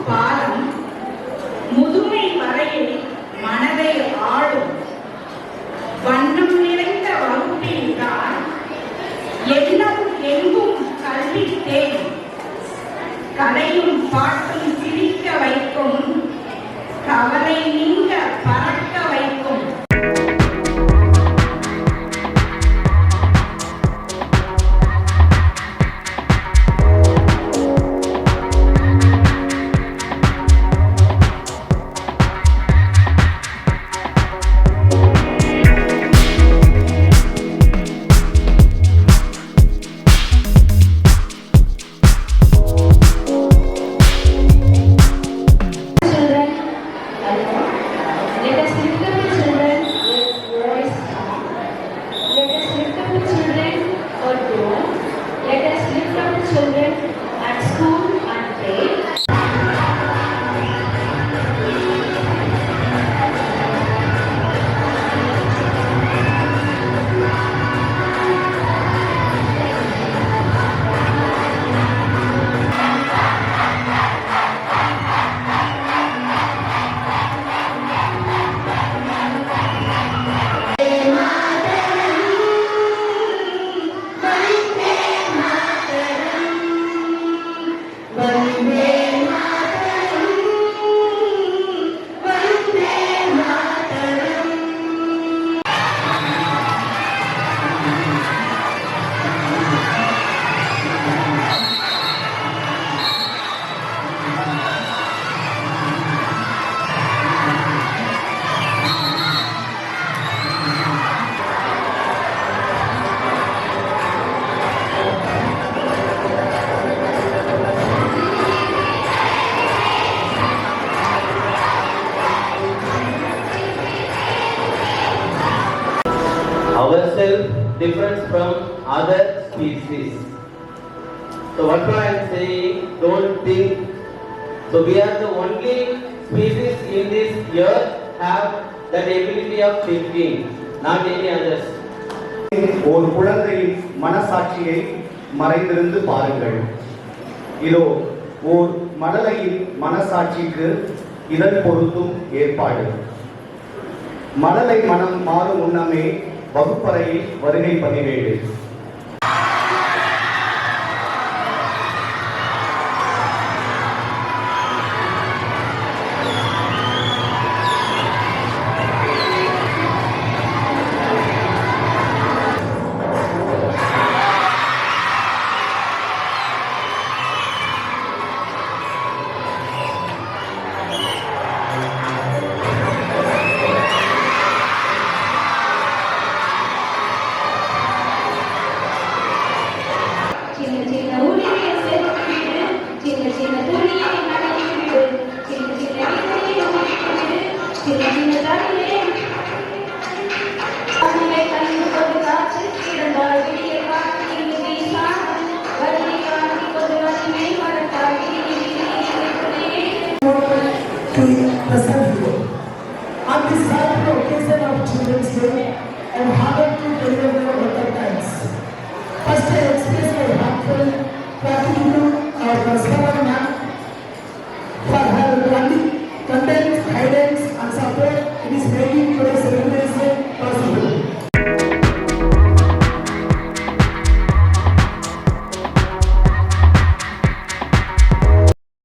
பாலம் முதுமை வரையில் மனதை ஆளும் வண்ணம் நிறைந்த வகுப்பில் தான் எண்ணம் எங்கும் கல்வி தேன் கலையும் பாட்டும் சிரிக்க வைக்கும் கவலை நீங்க பறக்க வைக்கும். Ourselves different from other species. So what I am saying, don't think. So we are the only species in this earth have that ability of thinking, not any others. ஒரு குழந்தையின் மனசாட்சியை மறைந்திருந்து பாருங்கள். இதோ ஓர் மழலையின் மனசாட்சிக்கு இதழ் பொருத்தும் ஏற்பாடு. மழலை மனம் மாறும் முன்னமே வகுப்பறையில் வருகை பதிவேடு. To present you on this happy occasion of